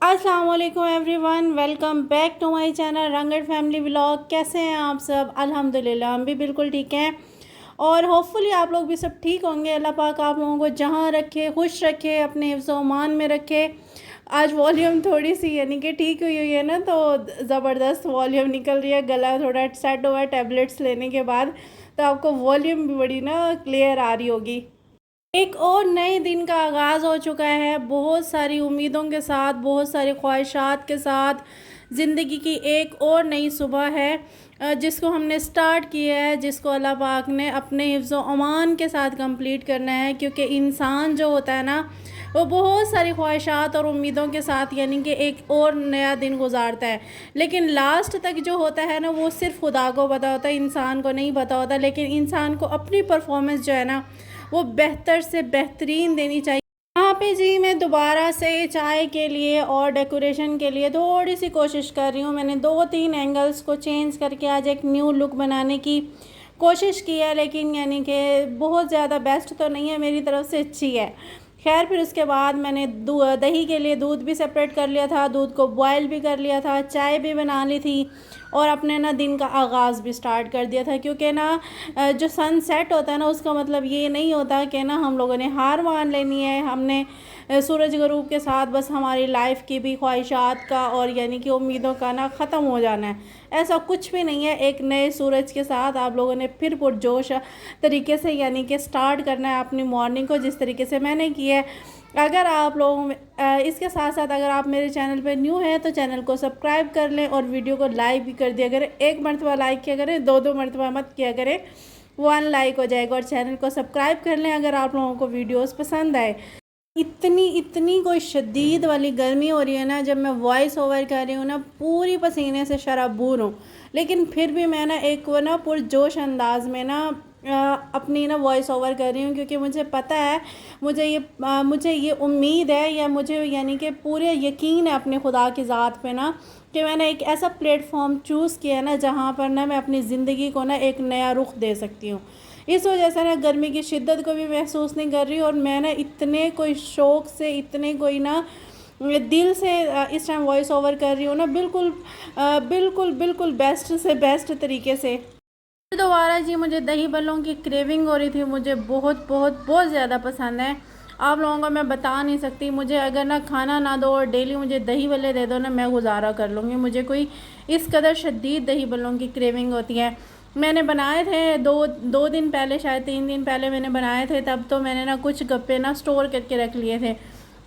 अस्सलाम वालेकुम everyone, welcome back to my channel Rangat family vlog. कैसे हैं आप सब? अल्हम्दुलिल्लाह हम भी बिल्कुल ठीक हैं और होपफुली आप लोग भी सब ठीक होंगे। अल्लाह पाक आप लोगों को जहां रखे, खुश रखे, अपने हिफ्ज़ व अमान में रखे। आज वॉल्यूम थोड़ी सी यानी कि ठीक हुई है ना, तो ज़बरदस्त वॉल्यूम निकल रही है। गला थोड़ा सेट हुआ है टैबलेट्स लेने के बाद, तो आपको वॉल्यूम भी बड़ी ना क्लियर आ रही होगी। एक और नए दिन का आगाज़ हो चुका है, बहुत सारी उम्मीदों के साथ, बहुत सारी ख्वाहिशात के साथ। ज़िंदगी की एक और नई सुबह है जिसको हमने स्टार्ट किया है, जिसको अल्लाह पाक ने अपने हिफ्ज़ व अमान के साथ कंप्लीट करना है। क्योंकि इंसान जो होता है ना, वो बहुत सारी ख्वाहिशात और उम्मीदों के साथ यानी कि एक और नया दिन गुजारता है, लेकिन लास्ट तक जो होता है ना, वो सिर्फ़ खुदा को पता होता है, इंसान को नहीं पता होता। लेकिन इंसान को अपनी परफॉर्मेंस जो है ना, वो बेहतर से बेहतरीन देनी चाहिए। यहाँ पे जी मैं दोबारा से चाय के लिए और डेकोरेशन के लिए थोड़ी सी कोशिश कर रही हूँ। मैंने 2-3 एंगल्स को चेंज करके आज एक न्यू लुक बनाने की कोशिश की है, लेकिन यानी कि बहुत ज़्यादा बेस्ट तो नहीं है, मेरी तरफ से अच्छी है। खैर, फिर उसके बाद मैंने दही के लिए दूध भी सेपरेट कर लिया था, दूध को बॉयल भी कर लिया था, चाय भी बना ली थी और अपने ना दिन का आगाज़ भी स्टार्ट कर दिया था। क्योंकि ना जो सनसेट होता है ना, उसका मतलब ये नहीं होता कि ना हम लोगों ने हार मान लेनी है। हमने सूरज गरूब के साथ बस हमारी लाइफ की भी ख्वाहिशात का और यानी कि उम्मीदों का ना ख़त्म हो जाना है, ऐसा कुछ भी नहीं है। एक नए सूरज के साथ आप लोगों ने फिर पुरजोश तरीके से यानी कि स्टार्ट करना है अपनी मॉर्निंग को, जिस तरीके से मैंने की है। अगर आप लोग इसके साथ साथ अगर आप मेरे चैनल पर न्यू हैं तो चैनल को सब्सक्राइब कर लें और वीडियो को लाइक भी कर दिया करें। एक मरतबा लाइक किया करें, दो मरतबा मत किया करें, 1 लाइक हो जाएगा। और चैनल को सब्सक्राइब कर लें अगर आप लोगों को वीडियोस पसंद आए। इतनी इतनी कोई शदीद वाली गर्मी हो रही है ना, जब मैं वॉइस ओवर कर रही हूँ ना, पूरी पसीने से शराबूर हूँ, लेकिन फिर भी मैं ना एक वो ना पुरजोश अंदाज में ना अपनी ना वॉइस ओवर कर रही हूँ। क्योंकि मुझे पता है, मुझे ये उम्मीद है, या मुझे यानी कि पूरे यकीन है अपने खुदा की ज़ात पे ना, कि मैंने एक ऐसा प्लेटफॉर्म चूज़ किया है ना, जहाँ पर ना मैं अपनी ज़िंदगी को ना एक नया रुख दे सकती हूँ। इस वजह से ना गर्मी की शिद्दत को भी महसूस नहीं कर रही, और मैं ना इतने कोई शौक़ से, इतने कोई ना दिल से इस टाइम वॉइस ओवर कर रही हूँ ना, बिल्कुल बेस्ट से बेस्ट तरीके से। दोबारा जी मुझे दही बल्लों की क्रेविंग हो रही थी। मुझे बहुत ज़्यादा पसंद है, आप लोगों को मैं बता नहीं सकती। मुझे अगर ना खाना ना दो और डेली मुझे दही बल्ले दे दो ना, मैं गुजारा कर लूँगी। मुझे कोई इस कदर शदीद दही बल्लों की क्रेविंग होती है। मैंने बनाए थे दो दिन पहले, शायद 3 दिन पहले मैंने बनाए थे। तब तो मैंने ना कुछ गप्पे ना स्टोर करके रख लिए थे,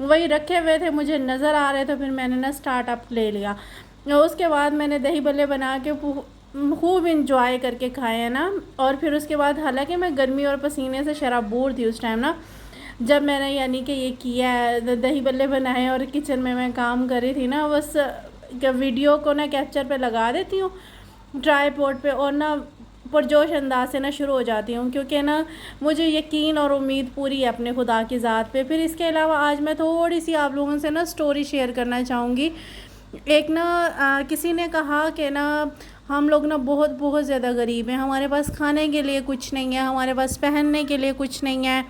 वही रखे हुए थे, मुझे नज़र आ रहे थे, फिर मैंने ना स्टार्टअप ले लिया। उसके बाद मैंने दही बल्ले बना के खूब इंजॉय करके खाए हैं ना। और फिर उसके बाद, हालांकि मैं गर्मी और पसीने से शराबूर थी उस टाइम ना, जब मैंने यानी कि ये किया है, दही बल्ले बनाए और किचन में मैं काम कर रही थी ना, बस वीडियो को ना कैप्चर पे लगा देती हूँ ट्राईपॉड पे, और ना पुरजोश अंदाज से ना शुरू हो जाती हूँ। क्योंकि ना मुझे यकीन और उम्मीद पूरी है अपने खुदा की ज़ात पे। फिर इसके अलावा आज मैं थोड़ी सी आप लोगों से ना स्टोरी शेयर करना चाहूँगी। एक ना किसी ने कहा कि ना हम लोग ना बहुत ज़्यादा गरीब हैं, हमारे पास खाने के लिए कुछ नहीं है, हमारे पास पहनने के लिए कुछ नहीं है,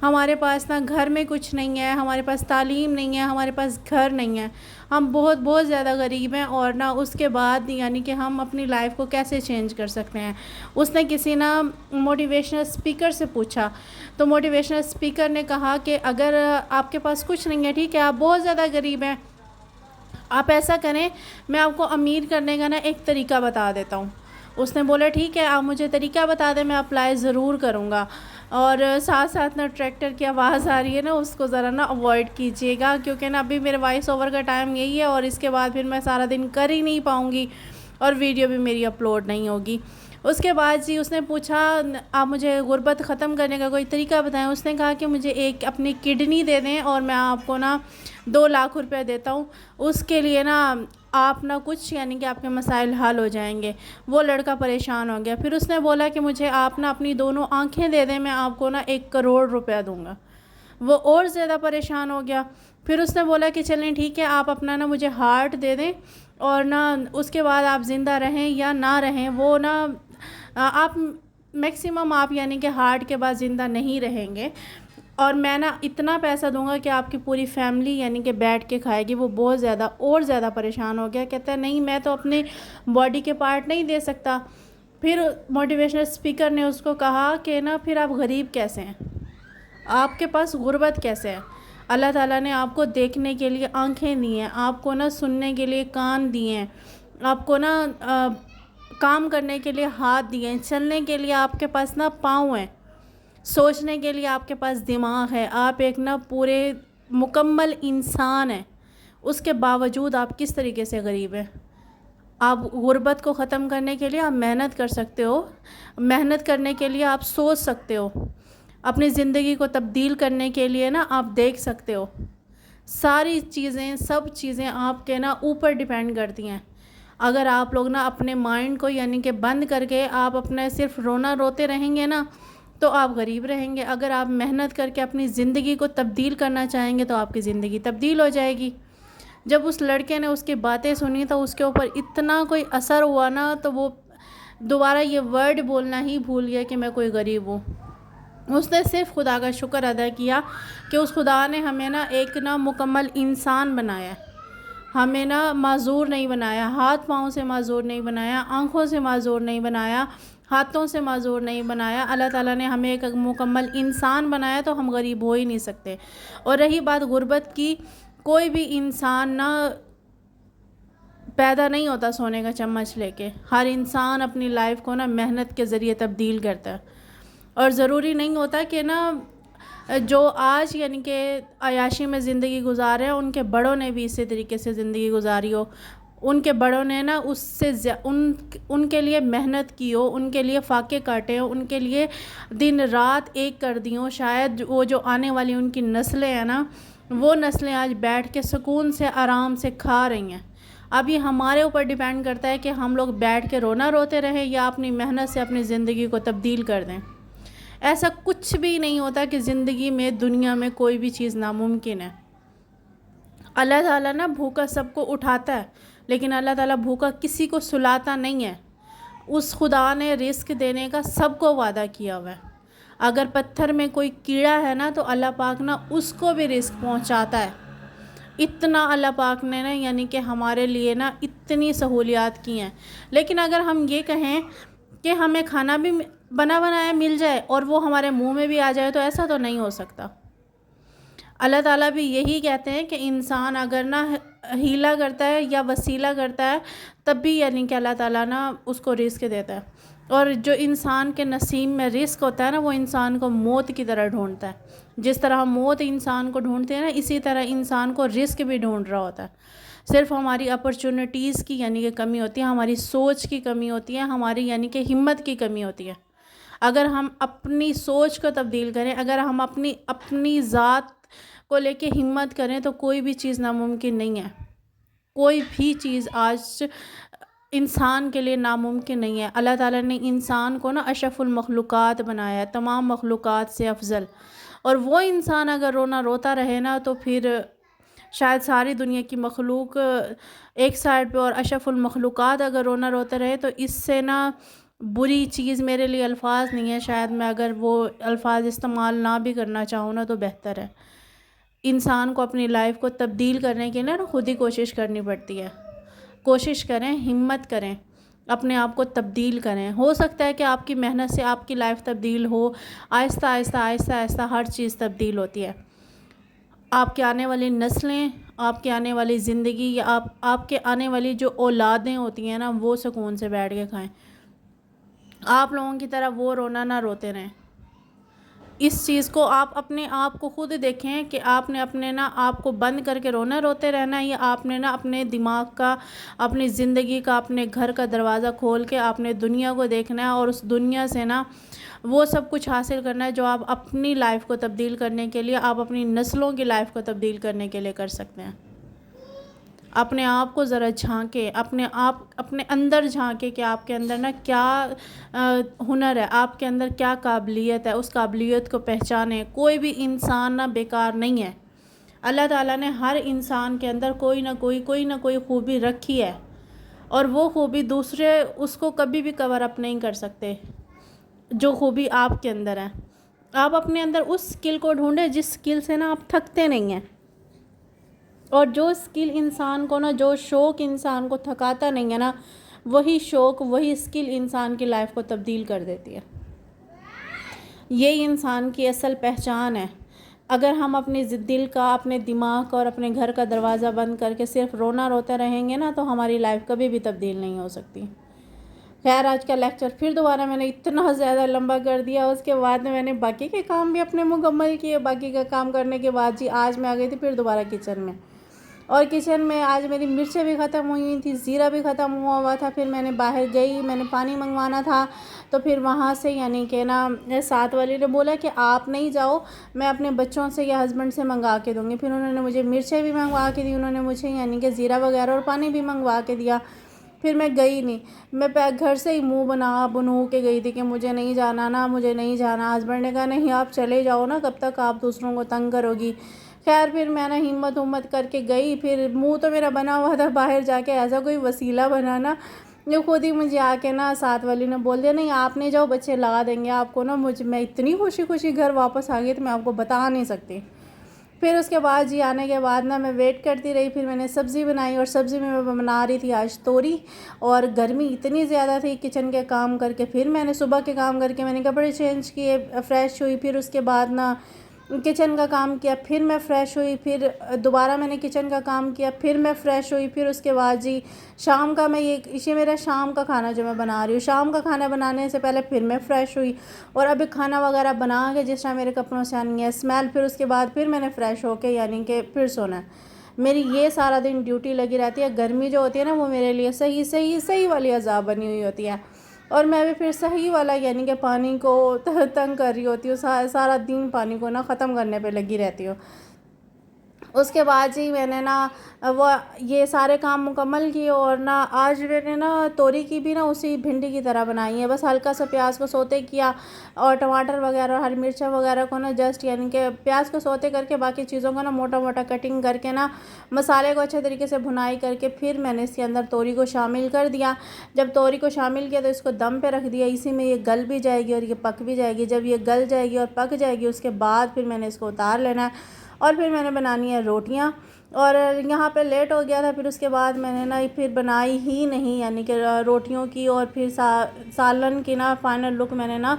हमारे पास ना घर में कुछ नहीं है, हमारे पास तालीम नहीं है, हमारे पास घर नहीं है, हम बहुत ज़्यादा गरीब हैं। और ना उसके बाद यानी कि हम अपनी लाइफ को कैसे चेंज कर सकते हैं। उसने किसी ना मोटिवेशनल स्पीकर से पूछा, तो मोटिवेशनल स्पीकर ने कहा कि अगर आपके पास कुछ नहीं है, ठीक है, आप बहुत ज़्यादा गरीब हैं, आप ऐसा करें, मैं आपको अमीर करने का ना एक तरीका बता देता हूँ। उसने बोला ठीक है, आप मुझे तरीका बता दें, मैं अप्लाई ज़रूर करूँगा। और साथ साथ ना ट्रैक्टर की आवाज़ आ रही है ना, उसको ज़रा ना अवॉइड कीजिएगा, क्योंकि ना अभी मेरे वॉइस ओवर का टाइम यही है, और इसके बाद फिर मैं सारा दिन कर ही नहीं पाऊँगी और वीडियो भी मेरी अपलोड नहीं होगी। उसके बाद जी उसने पूछा, आप मुझे गुर्बत ख़त्म करने का कोई तरीका बताएं। उसने कहा कि मुझे एक अपनी किडनी दे दें और मैं आपको ना 2 लाख रुपए देता हूँ, उसके लिए ना आप ना कुछ यानी कि आपके मसाइल हल हो जाएंगे। वो लड़का परेशान हो गया। फिर उसने बोला कि मुझे आप ना अपनी दोनों आँखें दे दें, मैं आपको ना 1 करोड़ रुपया दूँगा। वो और ज़्यादा परेशान हो गया। फिर उसने बोला कि चलें ठीक है, आप अपना ना मुझे हार्ट दे दें, और ना उसके बाद आप ज़िंदा रहें या ना रहें, वो ना आप मैक्सिमम आप यानी कि हार्ट के बाद ज़िंदा नहीं रहेंगे। और मैं ना इतना पैसा दूंगा कि आपकी पूरी फैमिली यानी कि बैठ के खाएगी। वो बहुत ज़्यादा और ज़्यादा परेशान हो गया, कहता है नहीं मैं तो अपने बॉडी के पार्ट नहीं दे सकता। फिर मोटिवेशनल स्पीकर ने उसको कहा कि ना फिर आप गरीब कैसे हैं, आपके पास गुर्बत कैसे है। अल्लाह ताला ने आपको देखने के लिए आंखें दी हैं, आपको ना सुनने के लिए कान दिए हैं, आपको ना काम करने के लिए हाथ दिए हैं, चलने के लिए आपके पास ना पाँव हैं, सोचने के लिए आपके पास दिमाग है। आप एक ना पूरे मुकम्मल इंसान हैं, उसके बावजूद आप किस तरीके से गरीब हैं। आप गुर्बत को ख़त्म करने के लिए आप मेहनत कर सकते हो, मेहनत करने के लिए आप सोच सकते हो, अपनी ज़िंदगी को तब्दील करने के लिए ना आप देख सकते हो। सारी चीज़ें सब चीज़ें आपके ना ऊपर डिपेंड करती हैं। अगर आप लोग ना अपने माइंड को यानी कि बंद करके आप अपना सिर्फ रोना रोते रहेंगे ना तो आप गरीब रहेंगे। अगर आप मेहनत करके अपनी ज़िंदगी को तब्दील करना चाहेंगे तो आपकी ज़िंदगी तब्दील हो जाएगी। जब उस लड़के ने उसकी बातें सुनी तो उसके ऊपर इतना कोई असर हुआ ना, तो वो दोबारा ये वर्ड बोलना ही भूल गया कि मैं कोई गरीब हूँ। उसने सिर्फ खुदा का शुक्र अदा किया कि उस खुदा ने हमें ना एक ना मुकम्मल इंसान बनाया, हमें ना माजूर नहीं बनाया, हाथ पाँव से माजूर नहीं बनाया, आँखों से माजूर नहीं बनाया, हाथों से माजूर नहीं बनाया। अल्लाह ताला ने हमें एक मुकम्मल इंसान बनाया, तो हम गरीब हो ही नहीं सकते। और रही बात गुर्बत की, कोई भी इंसान ना पैदा नहीं होता सोने का चम्मच लेके। हर इंसान अपनी लाइफ को ना मेहनत के ज़रिए तब्दील करता है। और ज़रूरी नहीं होता कि ना जो आज यानी कि अयाशी में ज़िंदगी गुजारे हैं उनके बड़ों ने भी इसी तरीके से ज़िंदगी गुजारी हो। उनके बड़ों ने ना उससे उनके लिए मेहनत की हो, उनके लिए फाके काटे हो, उनके लिए दिन रात एक कर दी हो। शायद वो जो आने वाली उनकी नस्लें हैं ना, वो नस्लें आज बैठ के सुकून से आराम से खा रही हैं। अब ये हमारे ऊपर डिपेंड करता है कि हम लोग बैठ के रोना रोते रहें या अपनी मेहनत से अपनी ज़िंदगी को तब्दील कर दें। ऐसा कुछ भी नहीं होता कि ज़िंदगी में दुनिया में कोई भी चीज़ नामुमकिन है। अल्लाह ताला ना भूखा सबको उठाता है, लेकिन अल्लाह ताला भूखा किसी को सुलाता नहीं है। उस खुदा ने रिस्क देने का सबको वादा किया हुआ है। अगर पत्थर में कोई कीड़ा है ना तो अल्लाह पाक ना उसको भी रिस्क पहुंचाता है। इतना अल्लाह पाक ने ना यानी कि हमारे लिए ना इतनी सहूलियात की हैं। लेकिन अगर हम ये कहें कि हमें खाना भी बना बनाया मिल जाए और वो हमारे मुंह में भी आ जाए, तो ऐसा तो नहीं हो सकता। अल्लाह ताला भी यही कहते हैं कि इंसान अगर ना हीला करता है या वसीला करता है तब भी यानी कि अल्लाह ताला ना उसको रिस्क देता है। और जो इंसान के नसीब में रिस्क होता है ना, वो इंसान को मौत की तरह ढूंढता है। जिस तरह मौत इंसान को ढूंढते हैं ना, इसी तरह इंसान को रिस्क भी ढूंढ रहा होता है। सिर्फ हमारी अपॉर्चुनिटीज़ की यानी कि कमी होती है, हमारी सोच की कमी होती है, हमारी यानी कि हिम्मत की कमी होती है। अगर हम अपनी सोच को तब्दील करें, अगर हम अपनी ज़ात को लेके हिम्मत करें, तो कोई भी चीज़ नामुमकिन नहीं है। कोई भी चीज़ आज इंसान के लिए नामुमकिन नहीं है। अल्लाह ताला ने इंसान को ना अशरफुल मखलूक़ात बनाया है, तमाम मखलूक़ात से अफजल। और वो इंसान अगर रोना रोता रहे ना, तो फिर शायद सारी दुनिया की मखलूक एक साइड पे और अशरफुल मखलूक़ात अगर रोना रोते रहे, तो इससे ना बुरी चीज़ मेरे लिए अल्फाज नहीं है। शायद मैं अगर वो अल्फाज इस्तेमाल ना भी करना चाहूँ ना, तो बेहतर है। इंसान को अपनी लाइफ को तब्दील करने के लिए ना खुद ही कोशिश करनी पड़ती है। कोशिश करें, हिम्मत करें, अपने आप को तब्दील करें। हो सकता है कि आपकी मेहनत से आपकी लाइफ तब्दील हो। आहिस्ता आहिस्ता आहिस्ता आहिस्ता हर चीज़ तब्दील होती है। आपके आने वाली नस्लें, आपके आने वाली ज़िंदगी या आपके आने वाली जो औलादें होती हैं ना, वो सुकून से बैठ के खाएं। आप लोगों की तरह वो रोना ना रोते रहें। इस चीज़ को आप अपने आप को खुद देखें कि आपने अपने ना आप को बंद करके रोना रोते रहना है, या आपने ना अपने दिमाग का, अपनी ज़िंदगी का, अपने घर का दरवाज़ा खोल के आपने दुनिया को देखना है और उस दुनिया से ना वो सब कुछ हासिल करना है जो आप अपनी लाइफ को तब्दील करने के लिए, आप अपनी नस्लों की लाइफ को तब्दील करने के लिए कर सकते हैं। अपने आप को ज़रा झांके, अपने अंदर झांके कि आपके अंदर ना क्या हुनर है, आपके अंदर क्या काबिलियत है। उस काबिलियत को पहचानें। कोई भी इंसान ना बेकार नहीं है। अल्लाह ताला ने हर इंसान के अंदर कोई ना कोई खूबी रखी है, और वो खूबी दूसरे उसको कभी भी कवर अप नहीं कर सकते जो खूबी आपके अंदर है। आप अपने अंदर उस स्किल को ढूंढें जिस स्किल से ना आप थकते नहीं हैं। और जो स्किल इंसान को ना, जो शौक़ इंसान को थकाता नहीं है ना, वही शौक़, वही स्किल इंसान की लाइफ को तब्दील कर देती है। ये इंसान की असल पहचान है। अगर हम अपने दिल का, अपने दिमाग का और अपने घर का दरवाज़ा बंद करके सिर्फ रोना रोते रहेंगे ना, तो हमारी लाइफ कभी भी तब्दील नहीं हो सकती। खैर, आज का लेक्चर फिर दोबारा मैंने इतना ज़्यादा लंबा कर दिया। उसके बाद में मैंने बाकी के काम भी अपने मुकम्मल किए। बाकी का काम करने के बाद जी आज मैं आ गई थी फिर दोबारा किचन में। और किचन में आज मेरी मिर्चें भी ख़त्म हुई थी, ज़ीरा भी ख़त्म हुआ था। फिर मैंने बाहर गई, मैंने पानी मंगवाना था, तो फिर वहाँ से यानी कि ना साथ वाले ने बोला कि आप नहीं जाओ, मैं अपने बच्चों से या हस्बैंड से मंगा के दूँगी। फिर उन्होंने मुझे मिर्चें भी मंगवा के दी, उन्होंने मुझे यानी कि ज़ीरा वगैरह और पानी भी मंगवा के दिया। फिर मैं गई नहीं, मैं घर से ही मुँह बना के गई थी कि मुझे नहीं जाना ना, मुझे नहीं जाना। हस्बैंड ने कहा नहीं आप चले जाओ ना, कब तक आप दूसरों को तंग करोगी। खैर फिर मैं ना हिम्मत करके गई। फिर मुँह तो मेरा बना हुआ था, बाहर जाके ऐसा कोई वसीला बना ना, जो खुद ही मुझे आके ना साथ वाली ने बोल दिया नहीं आप नहीं जाओ, बच्चे ला देंगे आपको ना। मैं इतनी खुशी घर वापस आ गई तो मैं आपको बता नहीं सकती। फिर उसके बाद जी आने के बाद ना मैं वेट करती रही। फिर मैंने सब्ज़ी बनाई और सब्ज़ी में मैं बना रही थी आज तोरी। और गर्मी इतनी ज़्यादा थी किचन के काम करके। फिर मैंने सुबह के काम करके मैंने कपड़े चेंज किए, फ्रेश हुई। फिर उसके बाद ना किचन का काम किया, फिर मैं फ़्रेश हुई। फिर दोबारा मैंने किचन का काम किया, फिर मैं फ़्रेश हुई। फिर उसके बाद जी शाम का मैं ये मेरा शाम का खाना जो मैं बना रही हूँ, शाम का खाना बनाने से पहले फिर मैं फ़्रेश हुई। और अभी खाना वगैरह बना के जिस टाइम मेरे कपड़ों से आनी है स्मेल, फिर उसके बाद फिर मैंने फ़्रेश होके यानी कि फिर सोना है। मेरी ये सारा दिन ड्यूटी लगी रहती है। गर्मी जो होती है ना, वो मेरे लिए सही वाली अज़ाब बनी हुई होती है। और मैं भी फिर सही वाला यानी कि पानी को तंग कर रही होती हूँ। सारा दिन पानी को ना ख़त्म करने पे लगी रहती हूँ। उसके बाद जी मैंने ना वो ये सारे काम मुकम्मल किए। और ना आज मैंने ना तोरी की भी ना उसी भिंडी की तरह बनाई है। बस हल्का सा प्याज को सौते किया और टमाटर वगैरह और हरी मिर्चा वगैरह को ना जस्ट यानी कि प्याज को सौते करके बाकी चीज़ों को ना मोटा कटिंग करके ना मसाले को अच्छे तरीके से भुनाई करके फिर मैंने इसके अंदर तोरी को शामिल कर दिया। जब तोरी को शामिल किया तो इसको दम पे रख दिया। इसी में ये गल भी जाएगी और ये पक भी जाएगी। जब ये गल जाएगी और पक जाएगी उसके बाद फिर मैंने इसको उतार लेना है। और फिर मैंने बनानी है रोटियां। और यहाँ पे लेट हो गया था, फिर उसके बाद मैंने ना फिर बनाई ही नहीं यानी कि रोटियों की। और फिर सालन की ना फाइनल लुक मैंने ना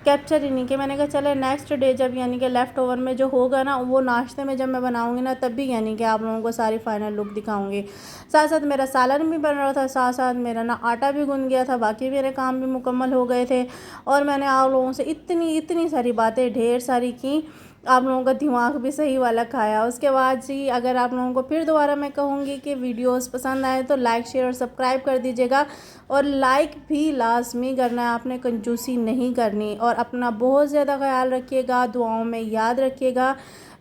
कैप्चर ही नहीं किया। मैंने कहा चले नेक्स्ट डे जब यानी कि लेफ़्ट ओवर में जो होगा ना, वो नाश्ते में जब मैं बनाऊंगी ना, तब भी यानी कि आप लोगों को सारी फाइनल लुक दिखाऊंगी। साथ साथ मेरा सालन भी बन रहा था, साथ साथ मेरा ना आटा भी गूंद गया था, बाकी मेरे काम भी मुकम्मल हो गए थे। और मैंने आप लोगों से इतनी सारी बातें ढेर सारी की, आप लोगों का दिमाग भी सही वाला खाया। उसके बाद जी अगर आप लोगों को फिर दोबारा मैं कहूँगी कि वीडियोस पसंद आए तो लाइक शेयर और सब्सक्राइब कर दीजिएगा। और लाइक भी लाजमी करना है, आपने कंजूसी नहीं करनी। और अपना बहुत ज़्यादा ख्याल रखिएगा, दुआओं में याद रखिएगा।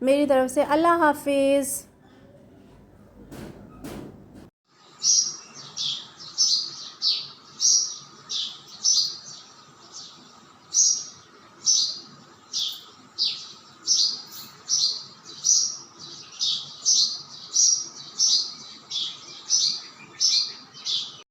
मेरी तरफ से अल्लाह हाफिज़।